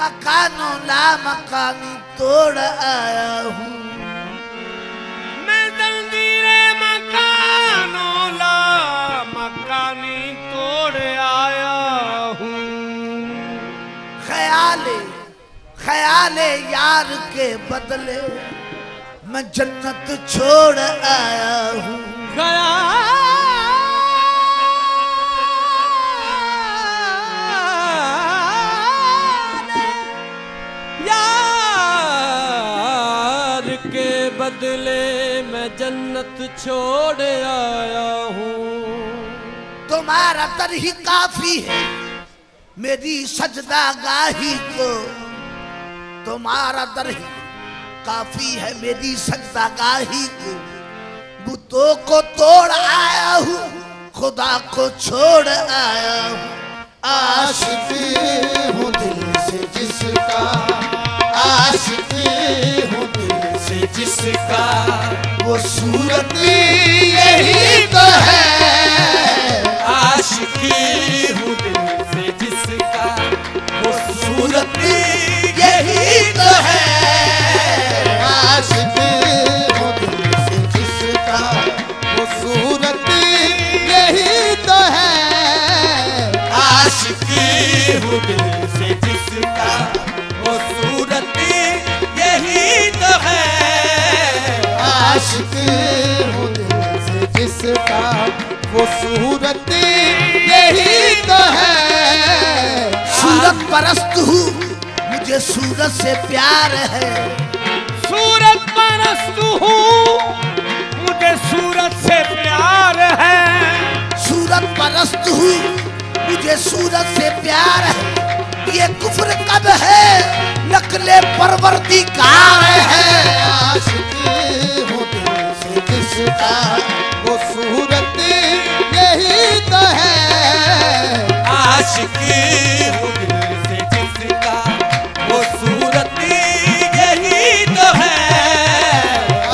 मकानो ला मकानी तोड़ आया हूँ। मैं जंजीरे मकानो ला मकानी तोड़ आया हूँ। ख्याले यार के बदले मैं जन्नत छोड़ आया हूँ। यार के बदले मैं जन्नत छोड़ आया हूँ। तुम्हारा दर ही काफी है मेरी सजदा गाही को। तुम्हारा दर ही काफी है मेरी सजदा गाही को। बुतों को तोड़ आया हूँ, खुदा को छोड़ आया हूँ। आशिकी हूँ दिल से जिसका, आशिकी हूँ दिल से जिसका, वो सूरत यही तो है। आशिकी हूँ दिल से जिसका, वो सूरत यही तो है। आशिकी हूँ दिल से जिसका, वो सूरत यही तो है। आशिकी हूँ दिल से जिसका, वो सूरत यही तो है। आशिकी हूँ दिल से जिसका, वो सूरत यही तो है। सूरत परस्त हूँ मुझे सूरत से प्यार है। सूरत परस्त हूँ मुझे सूरत से प्यार है। सूरत परस्त हूँ मुझे सूरत से प्यार है। ये कुफ्र कब है नकले परवरदिगार है। आशिकी हूँ दिल से जिसका, वो सूरत यही तो है। आशिकी हूँ दिल से जिसका, वो सूरत यही तो है।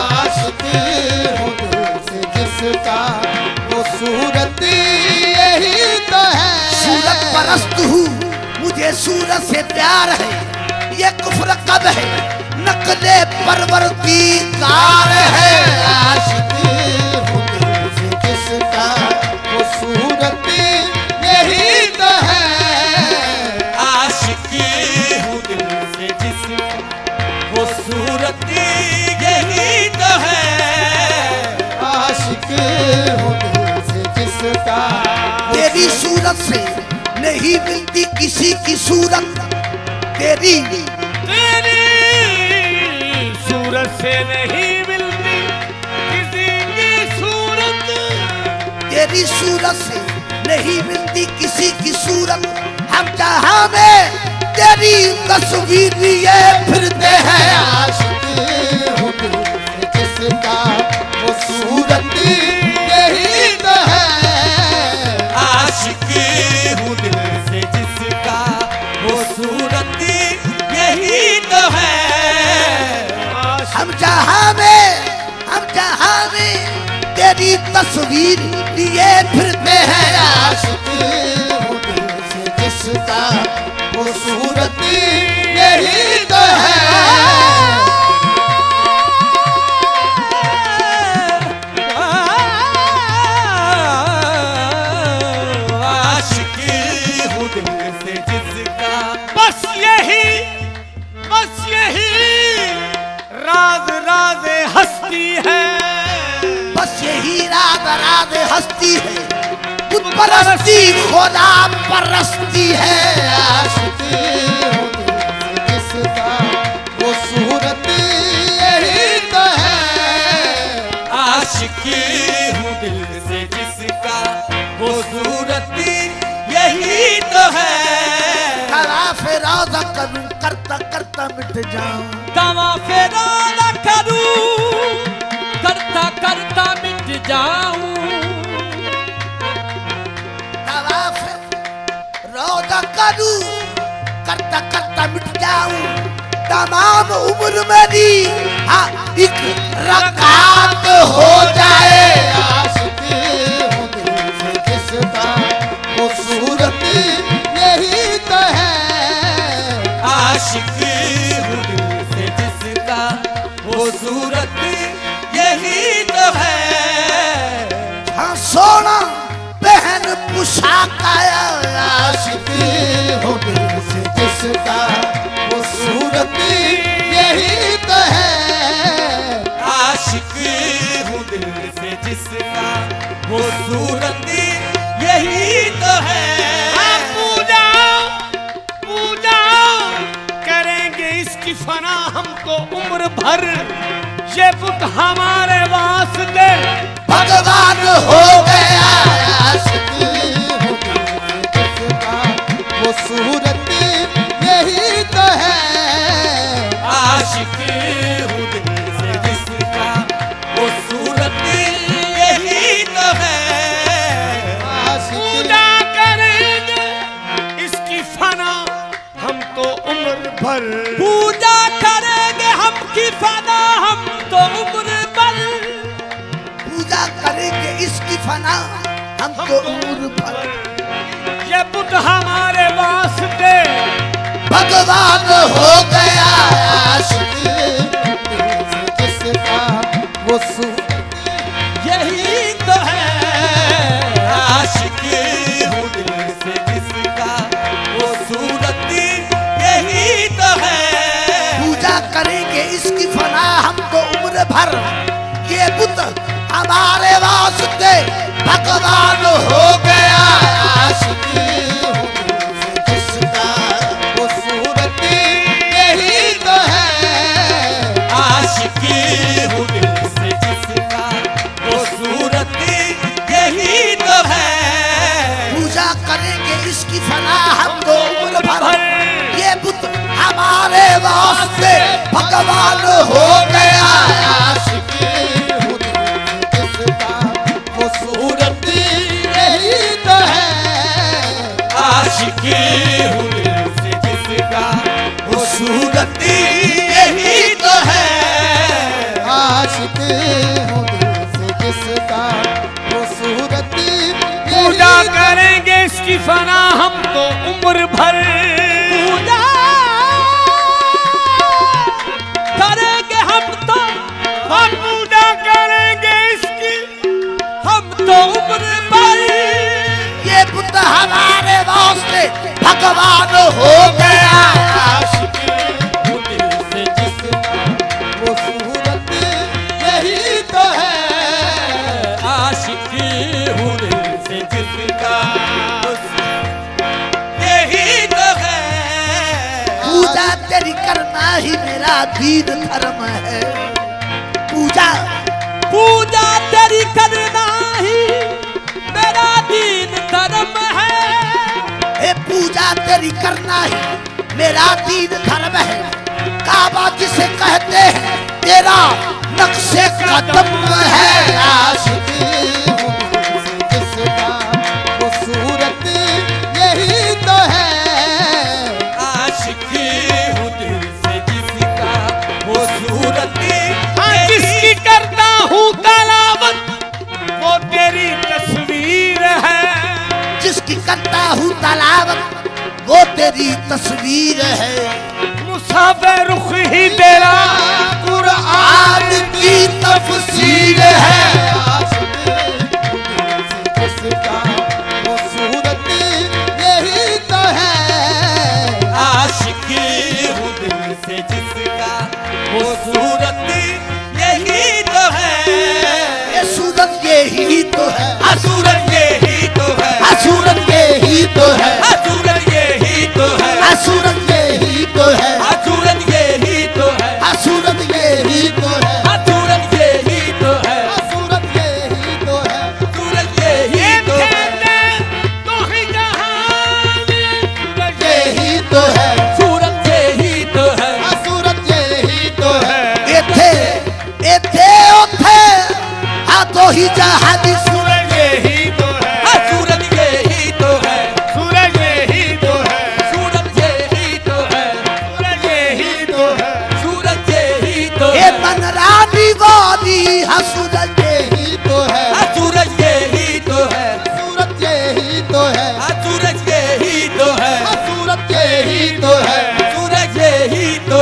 आशिकी हूँ दिल से जिसका, वो सूरत यही तो है। सूरत परस्त हूँ मुझे सूरत से प्यार है। ये कुफ्र कब है नकले परवरदिगार है। आशिकी हूँ दिल से जिसका, वो सूरत यही तो है। आशिकी हूँ दिल से जिसका, वो सूरत यही तो है। आशिकी हूँ दिल से जिसका, तेरी सूरत से नहीं मिलती किसी की सूरत। तेरी सूरत से नहीं मिलती किसी की सूरत। तेरी सूरत से नहीं मिलती किसी की सूरत। हम जहाँ में तेरी तस्वीर लिए फिरते हैं। आशिकी हूँ दिल से जिसका, वो सूरत यही तो है। आशिकी हूँ दिल से जिसका, वो सूरत यही तो है। हम जहाँ में तेरी तस्वीर लिए फिरते हैं। आशिकी हूँ दिल से जिसका, वो सूरत यही तो है। आशिकी हूँ दिल से जिसका, बस यही राज राज हस्ती है। बस यही राज राज हस्ती है। बुत परस्ती खुदा परस्ती है। आशिकी हूँ दिल से जिसका, वो सूरत यही तो है। आशिकी हूँ दिल से जिसका, वो सूरत यही तो है। तवाफ़े रोज़ा करूं करता करता मिट जाऊं। तवाफ़े रोज़ा करूं करता करता मिट जाऊं। तवाफ़े रोज़ा करूं करता करता मिट जाऊं। तमाम उम्र मेरी हाँ एक रकात हो जाए। आशिकी हूँ दिल से जिसका, वो सूरत यही तो है। हूँ दिल से जिसका वो सूरत यही तो है। हाँ सोना पहन पोशाक आया आशिक हूँ दिल से जिसका वो सूरत यही तो है। आशिक हूँ दिल से जिसका वो सूरत यही तो है। पूजा पूजा करेंगे इसकी फना हमको उम्र भर, ये बुत हमारे वास्ते भगवान हो गया। आशिक हूँ दिल से जिसका वो सूरत यही तो है। आशिक हूँ दिल से जिसका वो सूरत यही तो है। पूजा करेंगे इसकी फना हम तो उम्र भर। पूजा करेंगे हम की फना हम तो उम्र भर। पूजा करेंगे इसकी फना हम तो उम्र भर। ये बुत हमारे वास्ते भगवान हो गया। आशिक दिल से जिसका वो सूरत यही तो है। आशिक हूँ दिल से जिसका वो सूरत यही तो है। पूजा करेंगे इसकी फना हम तो उम्र भर। ये बुत हमारे वास्ते भगवान हो गया। आशिक हूँ दिल से जिसका वो सूरत यही तो है। आशिक हूँ दिल से जिसका वो सूरत यही तो है। पूजा करेंगे इसकी फना हम तो उम्र भर। ये बुत हमारे वास्ते भगवान हो गया। आशिक हूँ दिल से जिसका वो सूरत यही तो है। आशिक हूँ दिल से जिसका वो सूरत यही तो है। आशिक हूँ दिल से जिसका वो सूरत पूजा करेंगे इसकी फना हम तो उम्र भर। पूजा करेंगे हम तो हम पूजा करेंगे इसकी हम तो उम्र भर। ये बुत हमारे वास्ते भगवान हो गया। आशिक हूँ दिल से जिसका वो सूरत यही तो है। आशिक हूँ दिल से जिसका यही तो है। पूजा तेरी करना ही मेरा दीन धर्म है। पूजा पूजा तेरी करना ही मेरा दीन धर्म है। हे पूजा तेरी करना ही मेरा दीन धर्म है। काबा जिसे कहते हैं तेरा नक्शे कदम है। आशिक हूँ दिल से जिसका वो सूरत यही तो है। आशिक हूँ दिल से जिसका वो सूरत हाँ जिसकी करता हूँ तलावत वो तेरी तस्वीर है। जिसकी करता हूँ तलावत वो तेरी तस्वीर है। मुसाफिर रुख ही तेरा कुरान की तफसीर है। आशिक हूँ दिल से जिसका वो सूरत यही तो है। आशिक हूँ दिल से जिसका वो सूरत यही तो है। ये सूरत यही तो है। सूरत यही तो है। सूरत यही तो है। सूरत यही तो है। सूरत यही तो है। सूरत यही तो है। सूरत यही तो है। सूरत यही तो है। सूरत यही तो है। सूरत यही तो है। तो ही जहान यही तो है। सूरत यही तो है। सूरत यही तो है। एथे एथे ओथे आ तो ही जहादी सूरज यही तो है। सूरत यही तो है। सूरज यही तो है। सूरत यही तो है। सूरज यही तो है। सूरत यही तो ए है। बनरानी वाली सूरत यही तो है। सूरत यही तो है। सूरत यही तो है। सूरत यही तो है। सूरत यही तो है। सूरत यही तो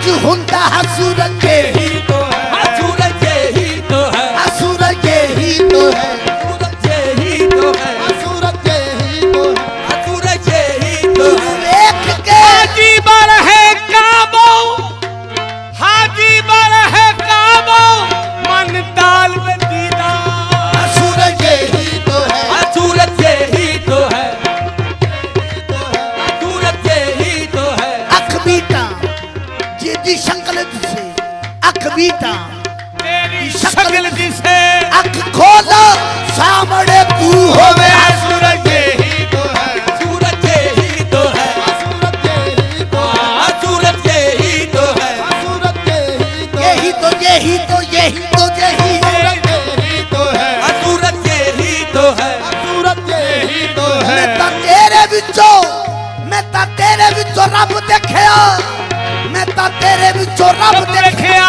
विच हुंदा है सूरज यही तो है सूरज यही तो है सूरज यही तो है सूरज यही तो है सूरज यही तो है सूरज यही तो है देख के हाजी बर है काबो, हाजी बर है काबो, मन ताल में दीदार। सूरज यही तो है सूरज यही तो है सूरज यही तो है अख बीटा जेदी शक्ल से अख बीटा तेरी शक्ल जिसे अख खोलो सामने तू होवे सूरज यही तो है सूरज यही तो है सूरज यही तो है सूरज यही तो है सूरज यही तो यही तो यही तो यही तो यही यही तो है सूरज यही तो है सूरज यही तो है मैं ता तेरे विचों मैं ता तेरे विचों रब देखया मैं ता तेरे विचों रब देखया देखिया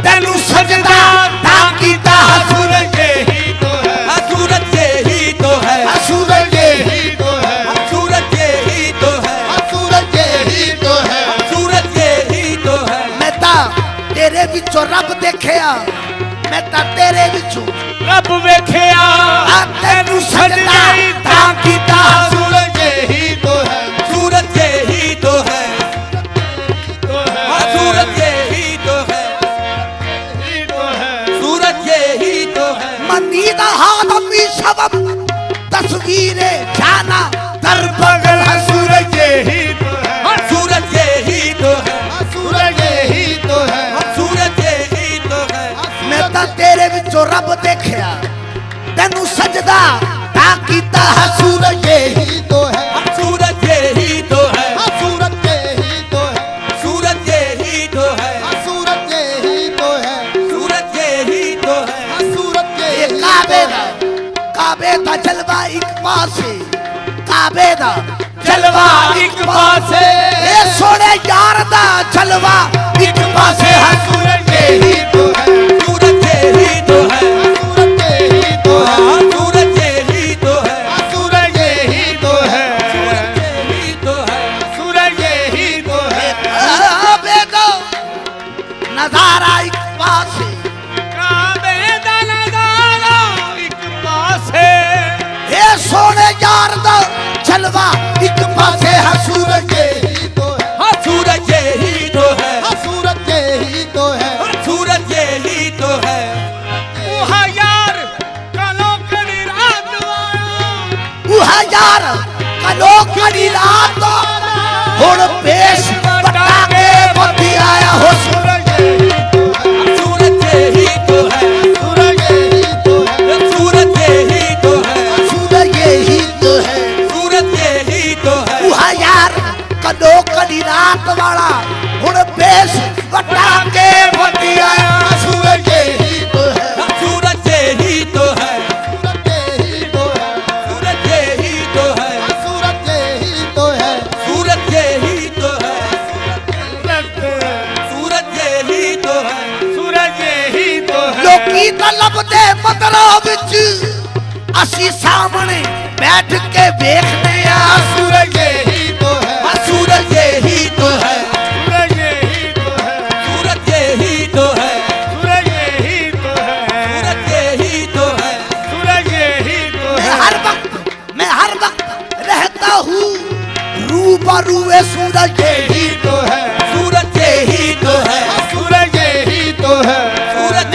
तेनू सजदा ता कीता सूरज यही तो है सूरज यही तो है सूरज यही तो है सूरज यही तो है सूरज यही तो है सूरज यही तो है मैं ता तेरे विचों रब देखया मैं ता तेरे विचों रब वेखिया आ तेनू सजदा ता कीता सूरज यही तो है सूरज यही तो है तो सूरज यही तो है सूरज यही तो है मनीदा हादमी सबब तस्वीरे जाना दर बगल है सूरज यही तो है सूरज यही तो है सूरज यही तो है सूरज यही तो है मैं ता तेरे विचों रब देखया तेनू सजदा ता कीता है सूरज यही तो है सूरज यही तो है सूरज यही तो है सूरज यही तो है सूरज यही तो है सूरज यही तो है सूरज ये यही काबे दा जलवा एक पासे काबे दा जलवा एक पासे ए सोने यार दा जलवा एक पासे है सूरज यही तो है सूरज यही तो है सूरज यही तो है सूरज यही तो है सूरज यही तो है यही तो है सूरज यही तो है काबे दा नजारा एक पासे काबे दा नजारा एक पासे ए सोने यार दा जलवा एक पासे है सूरज यही तो है सूरज यही तो है सूरज यही तो है सूरज यही तो है उहा यार कलो कड़ी रात वाला उहा यार कलो कड़ी रात हुण पेश पटाके बत्ती आया हो सूरज यही सूरज यही तो है सूरज यही तो है सूरज यही तो है सूरज यही तो है सूरज यही तो है उहा यार कलो कड़ी रात वाला हुण पेश पटाके बत्ती आया सूरज यही तो है सूरज यही तो है सूरज यही तो है सूरज यही तो है सूरज यही तो है सूरज यही तो है सूरज सूरज यही तो है सूरज यही तो है लोकी तलब दे मदरों विच असी सामने बैठ के देखने आ सूरज यही तो है सूरज यही तो है सूरज यही तो है सूरज यही तो है सूरज यही तो है सूरज यही तो है सूरज यही तो है मैं हर वक्त रहता हूँ रूबरू सूरज यही तो है सूरज यही तो है सूरज यही तो है सूरज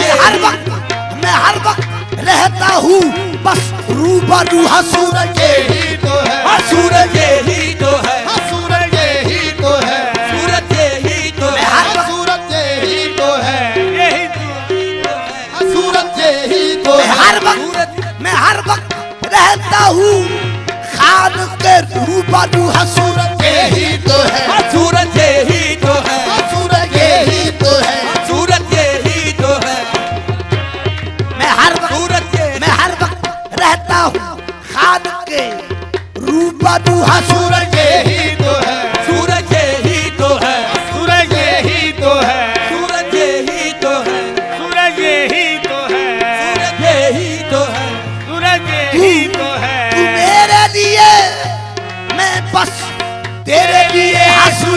मैं हर वक्त रहता हूँ बस रूबरू है सूरज यही तो है सूरज यही तो है सूरज यही तो है सूरज यही तो मैं है हर वक्त सूरज यही तो है यही तो सूरज यही तो है मैं हर वक्त रहता हूँ खान के रूबरू है सूरज यही तो है सूरज यही तो है सूरज यही तो है सूरज यही तो है मैं हर वक्त सूरज रहता हूँ खान के रूबरू है सूरज यही तो है सूरज यही तो है सूरज यही तो है सूरज यही तो है सूरज यही तो है सूरज यही तो है सूरज यही तो है तू मेरे लिए मैं बस तेरे लिए हंसू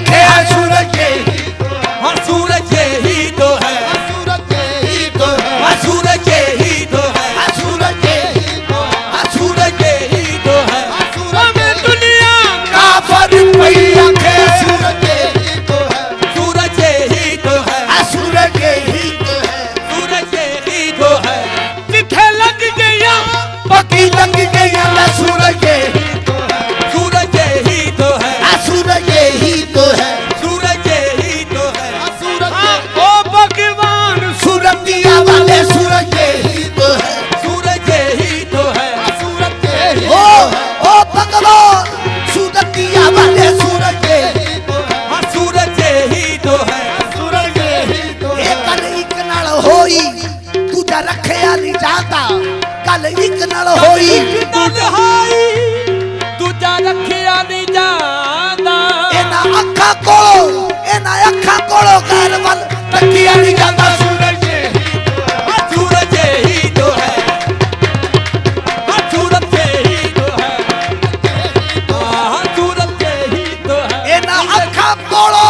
आंखें हैं सूरज यही हाँ सूरज यही तो है, सूरज यही तो है, हाँ सूरज यही तो है, सूरज यही तो है, सूरज यही तो है। हमें दुनिया का फर्क पई आंखें सूरज यही तो है, सूरज यही तो है, सूरज यही तो है, सूरज यही तो है। जिथे लग गया पकी लग गई मैं सूरज यही सूरज यही तो है, सूरज यही तो है, सूरज यही तो है, सूरज ओ भगवान सूरतिया वाले सूरज यही तो है, सूरज यही तो है, सूरज यही ओ भगवान सूरतिया वाले सूरज यही तो है, हाँ सूरज यही तो है, सूरज यही तो है, कल एक नाल होई तुझा रखिया नहीं जाता, कल एक नाल होई दूजा रखिया नहीं जाता, एना अखा कोलो गैर वल तकिया नहीं जाता, सूरज सूरज यही तो है, सूरज यही तो है, सूरज यही तो है। एना अखा कोलो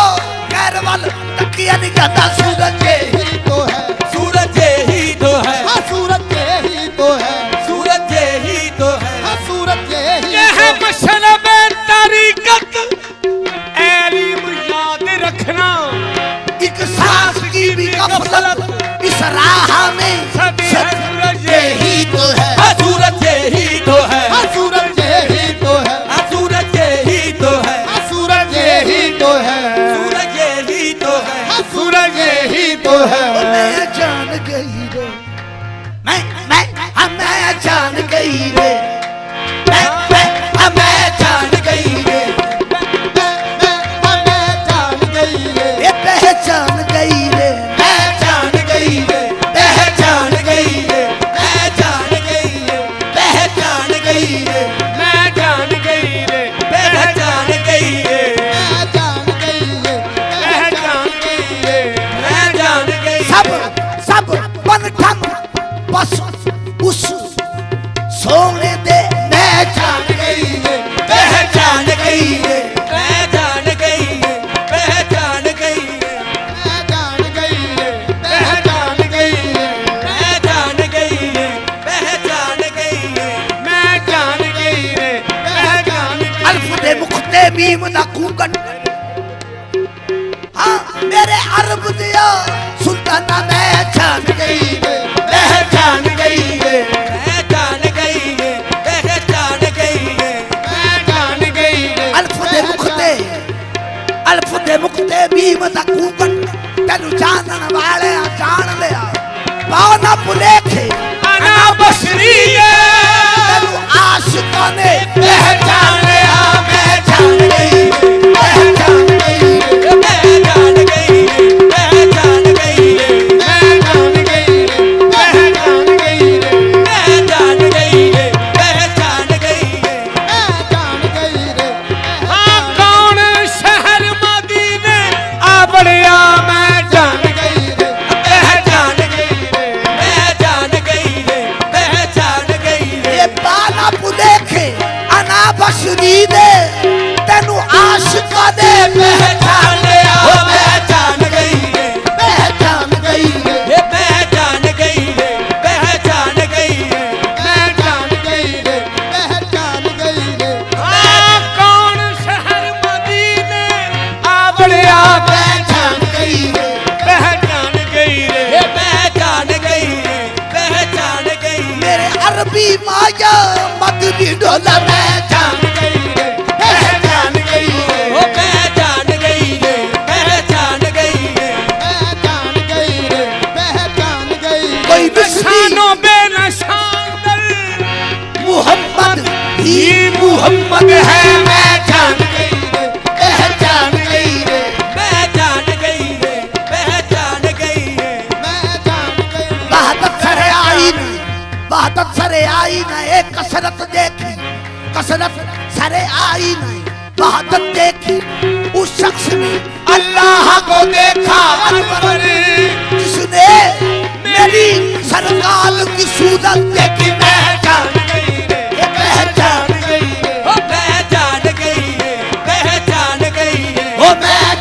गैर वल तकिया नहीं जाता, सूरज यही तो है, सूरज यही तो है, सूरज यही तो है, सूरज यही तो है, सूरज यही यह है मशरब तरीकत इल्म याद रखना एक सांस की भी गफलत इस राह में सभी है सूरज यही तो है, सूरज यही तो है, सूरज यही तो है, सूरज यही तो है, सूरज यही तो है, सूरज यही तो है, सूरज यही तो है, मैं जान गई रे, मैं जान गई रे, मैं जान गई रे, मैं जान गई रे, ये पहचान गई रे, मैं जान गई रे, पहचान गई रे, मैं जान गई रे, पहचान गई रे, मैं जान गई रे पहचान गई रे, मैं जान गई रे, पहचान गई रे मैं जान गई सब बनठम बस उस सोने दे, मैं जान गई रे, पहचान गई रे, मैं जान गई रे, पहचान गई रे, मैं जान गई रे, पहचान गई रे, मैं जान गई रे, पहचान गई रे, मैं जान गई रे पहचान गई अल्फ दे मुखते मीम दा कूकट, हाँ मेरे अरब दिया सुल्ताना, मैं जान गई रे, पहचान गई रे, मैं जान गई रे, पहचान गई रे, मैं जान गई रे अल्फ दे मुखते मीम दा कूकट, तेनु जानन वाले जान लिया, पावना पुलेखे अना बशरी तेनु आशिका ने पहचान लिया, मैं जान गई रे, पहचान गई रे, मैं जान गई रे, पहचान गई रे, मैं जान गई रे पहचान गई रे मैं जान गई रे, पहचान गई रे, मैं जान गई रे, हाँ कौन शहर मदीने आ बढ़िया मैं जान गई रे, पहचान गई रे, मैं जान गई रे, पहचान गई रे, ये बाला पुलेखे अना बशरी दे तेनु आशिका ने पहचान लिया, मैं जान गई रे, पहचान गई रे, ये मैं जान गई रे, पहचान गई रे, मैं जान गई रे, पहचान गई रे, हाँ कौन शहर मदीने आ बढ़िया पहचान गई रे, पहचान गई रे ये मैं जान गई रे, पहचान गई रे, मेरे अरबी माया मदनी डोला, मैं जान गई रे, पहचान गई रे, ओ मैं जान गई रे, पहचान गई रे, मैं जान गई रे, पहचान गई रे, कोई मिस्री निशानों बेनशान दल मोहम्मद ही मोहम्मद है, मैं जान गई रे, पहचान गई रे, मैं जान गई रे, पहचान गई रे, मैं जान गई रे, वहादत सरे आई न, वहादत सरे आई न, एक कसरत देखी, कसरत सरे आई न, वहादत देखी, उस शख्स ने अल्लाह को देखा, अनवर जिसने मेरी सरकार की सूरत देखी, मैं जान गई रे, ये पहचान गई रे, ओ मैं जान गई रे, पहचान गई रे, ओ मैं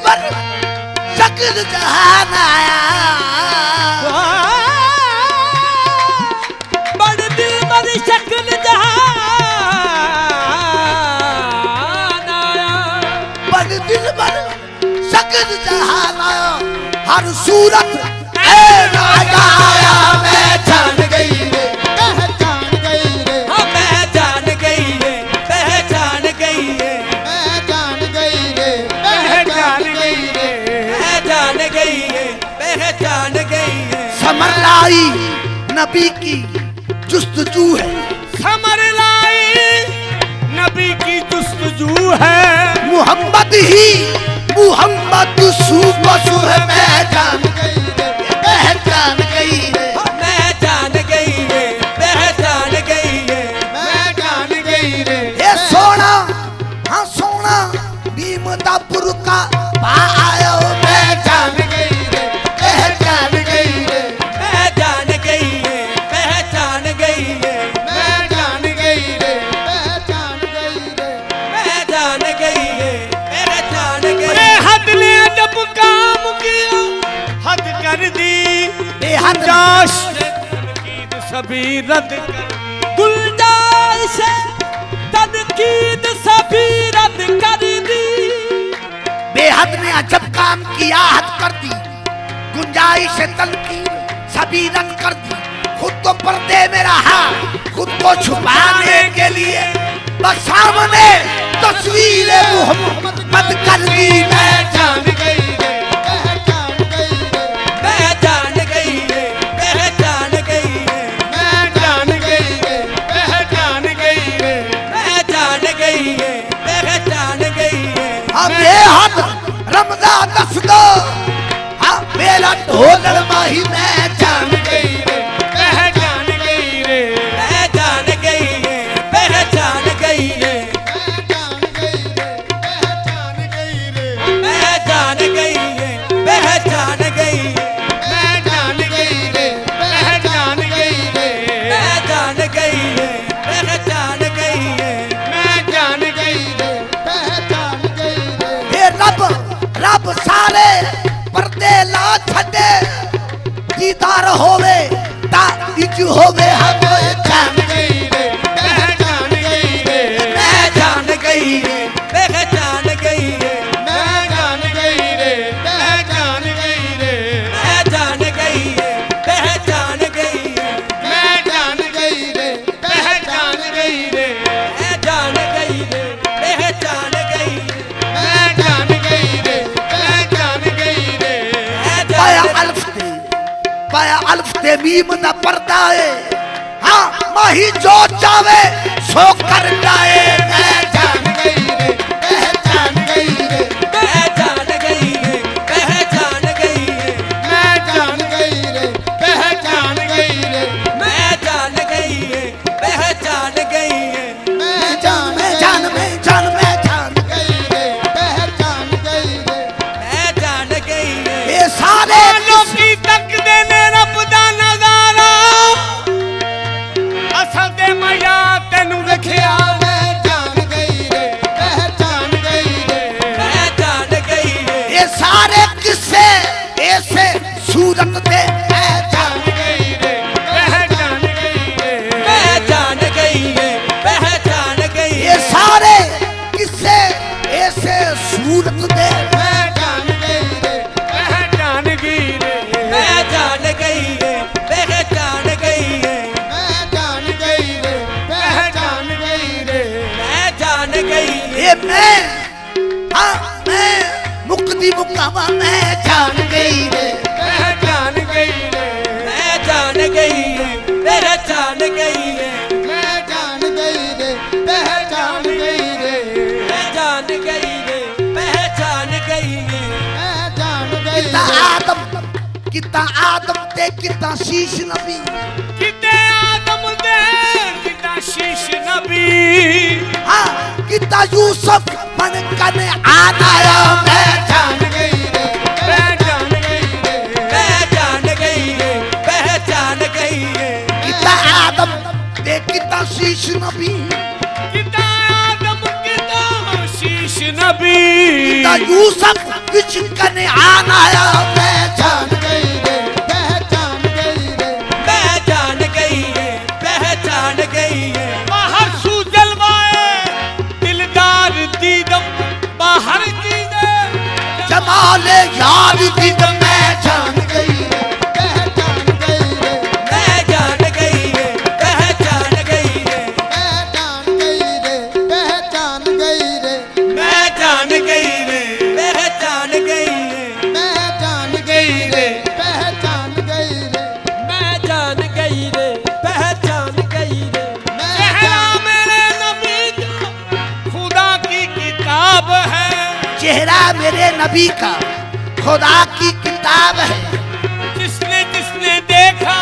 पर शक्ल जहान आया, बड़ दिल पर शक्ल जहान आया, बड़ दिल पर शक्ल जहान आया, हर सूरत ए राजा आया। मैं जान गई रे, पहचान गई रे, हाँ पहचान गई रे, पहचान गई रे, मैं जान गई रे, पहचान गई रे, पहचान गई है, पहचान गई है। समर लाई नबी की जुस्तजू है, समर लाई नबी की जुस्तजू है, मोहम्मद ही मोहम्मद सुबसु है। मैं जान गई रे, पहचान गई रे, मैं जान गई रे, पहचान गई है, मैं जान गई रे, ये सोना हाँ सोना भीमदापुर का पा आयो। मैं जान गई रे, पहचान गई रे, मैं जान गई है, पहचान गई है, मैं जान गई रे, पहचान गई रे, मैं जान गई है, पहचान गई। बेहद ने जब काम किया हद कर दी, बेहद गुंजाइश तनकीद सभी रद्द कर दी। गुंजाइश तनकीद सभी रद्द कर दी, बेहद ने अजब काम किया हद कर दी, गुंजाइश तनकीद सभी रद्द कर दी। खुद तो पर्दे में रहा, खुद को छुपाने के लिए बस सामने तस्वीर मोहम्मद कर दी। मैं जान गई रे, पहचान गई रे, मैं जान गई है, पहचान गई है, मैं जान गई रे, पहचान गई रे, मैं जान गई है, पहचान गई है। अब बेहद रमजान दस दो, हाँ मेरा ढोलर माही। मैं जान गई रे, पहचान गई रे, मैं जान गई है, पहचान गई है, पहचान गई रे, पहचान गई रे, मैं जान गई है, पहचान गई है, मैं जान गई रे, पहचान गई रे, मैं जान गई है, पहचान गई है, मैं जान गई रे, पहचान गई रे, हे रब रब सारे पर्दे ला छड़े, दीदार होवे ता इज होवे हम। जान गई रे, पहचान गई रे, मैं जान गई है, पहचान गई है, मैं जान गई रे, पहचान गई रे, मैं जान गई है, पहचान गई है, मैं जान गई रे, पहचान गई रे, मैं जान गई है, पहचान गई है, मैं जान गई रे, पहचान गई रे, पाया अल्फ ते मीम दा पर्दा है, हाँ माही जो चावे सो कर जाए। मैं जान गई रे, पहचान गई रे, मैं जान गई है, पहचान गई है, मैं जान गई रे, पहचान गई रे, मैं जान गई है, पहचान गई है, मैं जान मैं जान मैं जान मैं जान गई रे, पहचान गई रे, मैं जान गई है। ये सारे लोकी तक देने रब दा नजारा, असल ते मया तेनू वेखिया। मैं जान गई रे, पहचान गई रे, मैं जान गई है, ये सारे किस्से ऐसे सूरत दे। मैं जान गई रे, पहचान गई रे, मैं जान गई है, पहचान गई ये है, सारे किस्से ऐसे सूरत दे। मैं जान गई रे, पहचान गई रे, मैं जान गई है, पहचान गई है, मैं जान गई रे, पहचान गई रे, मैं जान गई है, ये मैं हाँ मैं मुक्ति मुकामा। मैं जान गई रे, पहचान गई रे, मैं जान गई है, पहचान गई है, मैं जान गई रे, पहचान गई रे, मैं जान गई है, पहचान गई है, मैं जान गई किता आदम ते किता शीश नबी। किते आदम दे किता शीश नबी, हाँ किता यूसुफ बन कर आया। मैं जान गई रे, पहचान गई रे, मैं जान गई है, पहचान गई है, किता आदम ते किता शीश नबी। किता आदम किता शीश नबी, किता यूसुफ विच कन्यान आया पहचान गई रे, पहचान गई रे, पहचान गई रे, पहचान गई रे। बाहर सू जलवाए दिलदार दीदम बाहर दीदे जमाले यार दीद मैं जान गई रे, पहचान गई रे, मैं जान गई रे, पहचान गई रे, पहचान गई रे, पहचान गई रे, मैं जान गई रे, पहचान गई रे, मैं जान गई रे, पहचान गई रे, मैं जान गई रे, पहचान गई रे। मैं चेहरा मेरे नबी का खुदा की किताब है चेहरा मेरे नबी का खुदा की किताब है जिसने जिसने देखा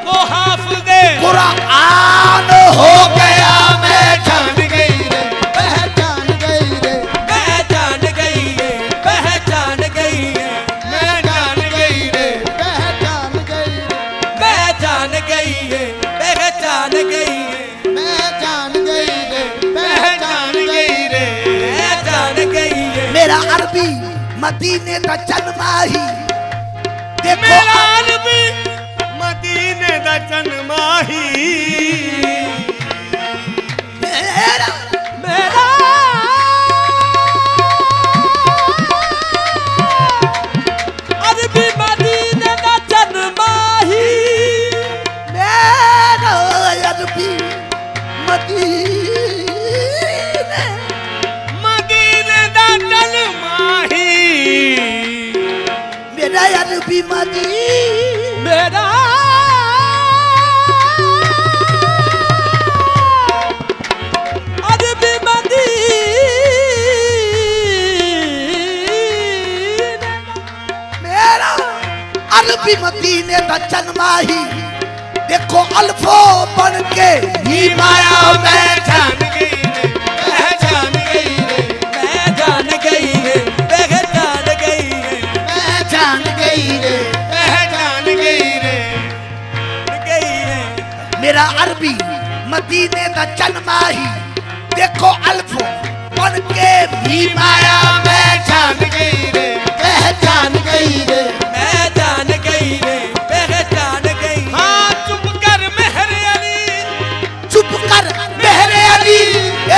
वो हाफिज़े कुरान हो गया मैं जान गई रे, पहचान गई रे, मैं जान गई रे, पहचान गई रे, मैं जान गई रे, पहचान गई रे, मैं जान गई रे, पहचान गई रे, मैं जान गई रे, पहचान गई रे मैं जान गई रे। मेरा अरबी मदीने का जन्माही देखो मेरा नबी मदीने दा जन्माही मेरा मेरा अरबी मदीने दा जन्माही, मेरा अरबी मदीने मदीने दा जन्माही मेरा अरबी मदीने मेरा अरबी मदीने, मेरा अरबी मदीने का जन्माही देखो अल्फो बन के ही माया मैं जान गई रे पहचान गई रे, मैं जान गई रे, पहचान गई रे, मैं जान गई रे, पहचान गई रे गई रे। मेरा अरबी मदीने का जन्माही देखो अल्फो बन के भी माया मैं जान गई रे, पहचान गई रे, मैं जान गई रे, पहचान गई रे। हाँ चुप कर मेहर अली चुप कर मेरे अली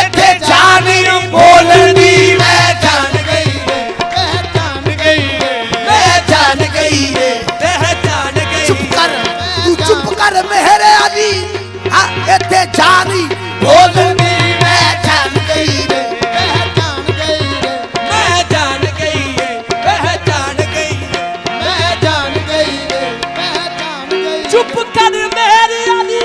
इथे जानी बोलनी मैं जान गई रे, पहचान गई रे, मैं जान गई रे पहचान गई चुप कर तू चुप कर मेरे अली हाँ इथे जानी बोलनी मैं जान गई रे पहचान गई रे, मैं जान गई रे, पहचान गई रे। मैं जान गई रे, पहचान गई रे, चुप कर मेरी अली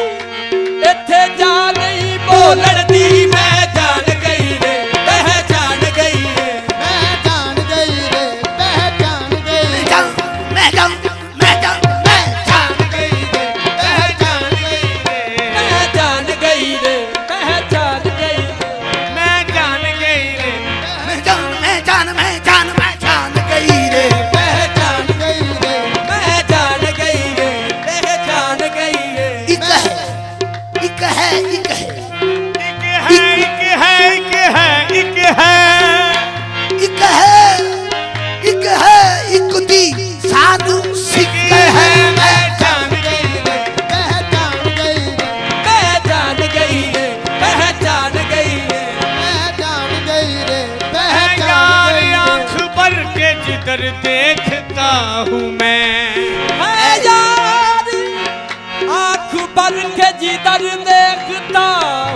इथे जा नहीं बोलण दी, मैं जान गई रे, पहचान गई रे, मैं जान गई रे, पहचान गई रे, मैं जाऊं मैं जाऊं मैं जाऊं जान गई रे, पहचान गई रे, मैं जान गई रे, पहचान गई रे। मैं जान गई रे मैं जाऊं मैं जान मैं जान गई रे पहचान गई रे, मैं जान गई रे, पहचान गई रे। इक है इक है इक है एक है एक है एक है एक है इक है इक दी साधु सिक है मैं जान गई रे, पहचान गई रे, मैं जान गई रे, पहचान गई रे। मैं जान गई रे, है पहचान यार गई रे, आंख भर के जिधर देखता हूँ मैं मैं यार आँख भर के जिधर देखता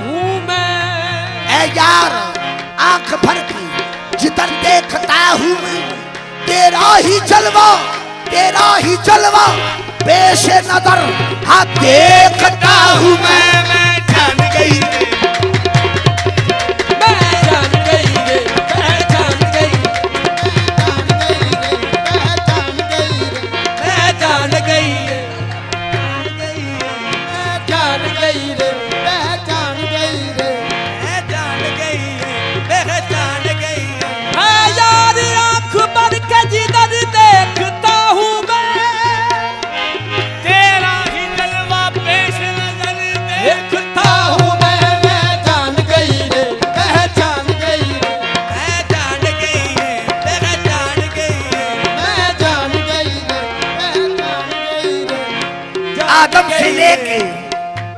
हूँ मैं, ए यार आंख भर के जिधर देखता हूँ मैं तेरा ही जलवा पेश नजर हाँ देखता हूँ मैं जान गई रे मैं जान गई रे, पहचान गई, पहचान गई रे, मैं जान गई रे, जान गई रे, पहचान गई रे, मैं जान गई रे, पहचान गई रे। मैं यार आँख भर के जिधर देखता हूँ मैं, तेरा ही जलवा पेश नजर देख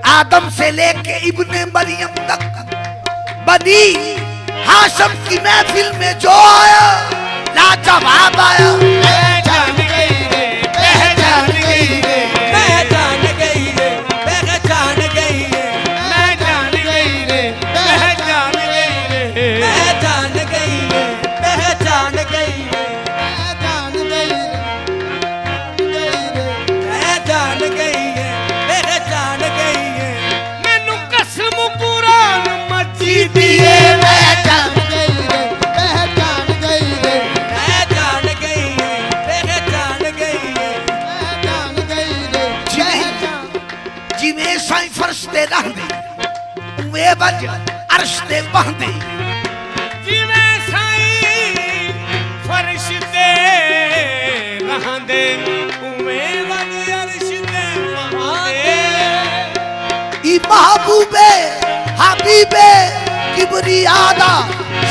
आदम से लेके इब्ने मरियम तक बनी हाशम की महफिल में जो आया लाजवाब आया। पहचान गई रे, पहचान गई रे, पहचान गई रे, पहचान गई रे, मैं जान गई रे, पहचान गई रे, पहचान गई रे, पहचान गई रे, पहचान गई रे, पहचान गई रे। मैनू कसम कुरान मजीद दी पहचान गई रे, पहचान गई रे, पहचान गई रे, पहचान गई रे। जिमें साई फरिश्ते रहंदे उवे वज अर्श ते बहंदे जिवें साईं फरिश्ते रहंदे उवें वज अर्श ते वहांदे। ई महबूबे हबीबे किबरियादा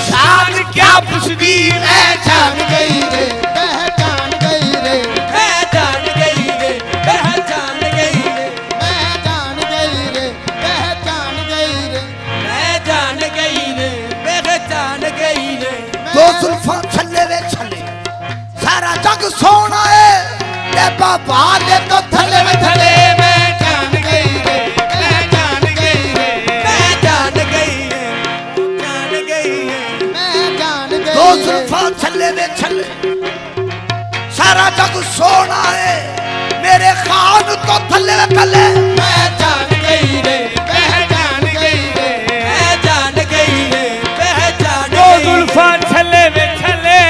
शान क्या पुछदी पहचान गई रे, पहचान गई रे, पहचान गई रे, पहचान गई रे, पहचान गई रे, पहचान गई रे, पहचान गई रे, पहचान गई रे। दो जुल्फां छल्ले वे छल्ले सारा जग सोना है ते बाबा दे तो थल्ले वे थल्ले। मैं जान गई रे, पहचान गई रे, पहचान गई रे, पहचान गई रे, पहचान गई दो जुल्फां छल्ले वे छल्ले सारा जग सोना है मेरे खान तो थल्ले वे थल्ले। पहचान गई रे, पहचान गई रे, पहचान गई रे, पहचान दो गई रे। जुल्फां छले वे छले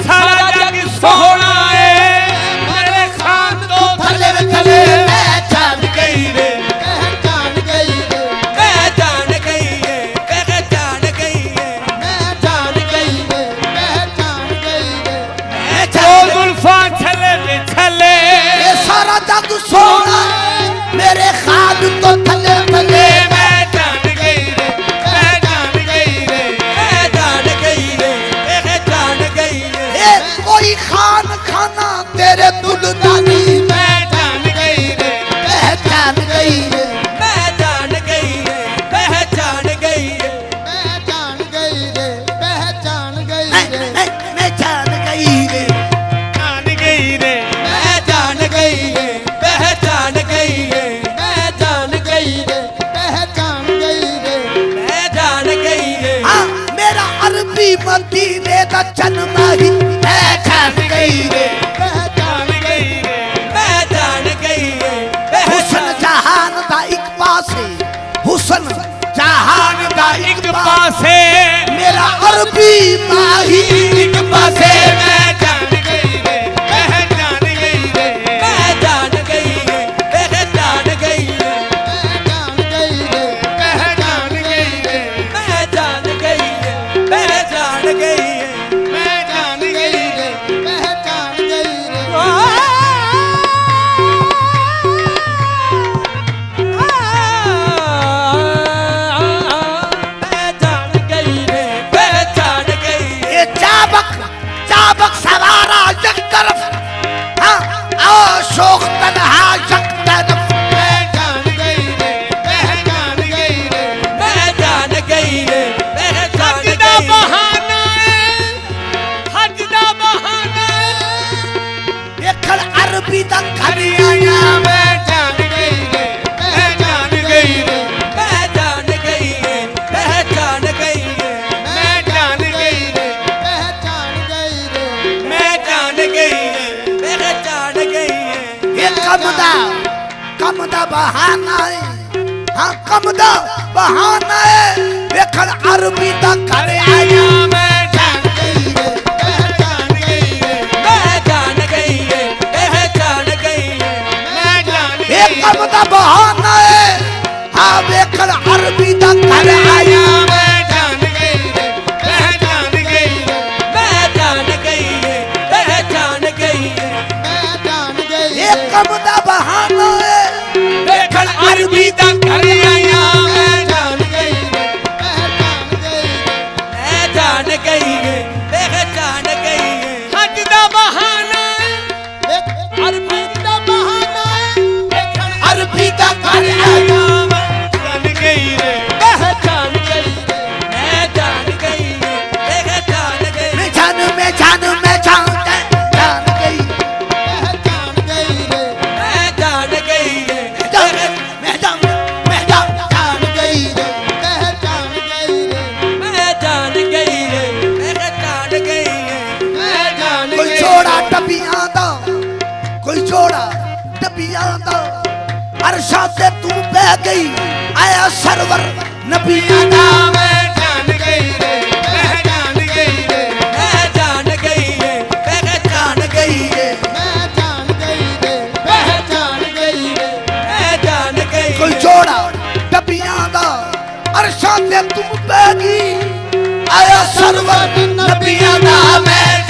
सारा जग सोहना है मेरे खान तो थल्ले वे थल्ले पहचान गई रे, पहचान गई रे, पहचान गई रे, पहचान गई रे, पहचान गई रे, पहचान गई रे, दो जुल्फां छले वे छले ये सारा जग सोना है मेरे खान तो थल्ले वे थल्ले। मैं जान गई रे, पहचान गई रे, पहचान गई रे, पहचान गई रे। ए कोई खान खाना तेरे दुल्दानी मैं जान गई रे, पहचान गई है। पहचान गई रे, पहचान गई रे, पहचान गई रे, पहचान गई रे, मैं जान गई रे। जान गई रे, पहचान गई रे, पहचान गई रे, पहचान गई रे, पहचान गई रे, पहचान गई रे। हाँ मेरा अरबी मदीने का जन्म ही पहचान गई रे। जान गई रे, पहचान गई रे, हुसन जहान दा एक पासे हुसन जहान दा एक पासे पासे मेरा अरबी माही एक पासे। मैं जान गई रे, पहचान गई रे, पहचान गई रे, पहचान गई रे, पहचान गई रे, पहचान गई रे, पहचान गई रे, पहचान गई रे, मैं जान गई रे, पहचान गई रे। पहचान गई रे, पहचान गई रे। ये चाबक सवारा एक तरफ हाँ आओ शोक तन्हा एक तरफ। पहचान गई रे, पहचान गई रे, पहचान गई रे, पहचान हज दा गई रे। बहाना है, हज दा बहाना है, देखल अरबी दा घर आया मैं जान गई रे, पहचान गई रे, पहचान गई रे, पहचान गई रे, मैं जान गई रे, पहचान गई रे, मैं जान गई रे, पहचान गई रे। ये कमदा बहाना है हाँ कमदा बहाना है देखल अरबी दा घर आया। मैं जान गई रे, पहचान गई रे, पहचान गई रे, पहचान गई रे, मैं जान ये गई रे, कमदा बहाना है हाँ देखल अरबी दा घर आया। मैं जान गई रे, पहचान गई रे, पहचान गई रे, पहचान गई रे, पहचान गई ये कमदा बहाना है देखल अरबी दा घर आया। मैं जान गई रे, पहचान गई रे, पहचान गई रे, पहचान गई रे। हज दा बहाना है, अरबी दा बहाना है, कोई जोड़ा डबियां दा अरशा ते तू बह गई आया सरवर नबियां दा मैं जान गई रे पहचान गई रे मैं जान गई रे पहचान गई रे मैं जान गई रे पहचान गई रे मैं जान गई कोई जोड़ा डबियां दा अरशा ते तू बह गई आया सरवर नबियां दा मैं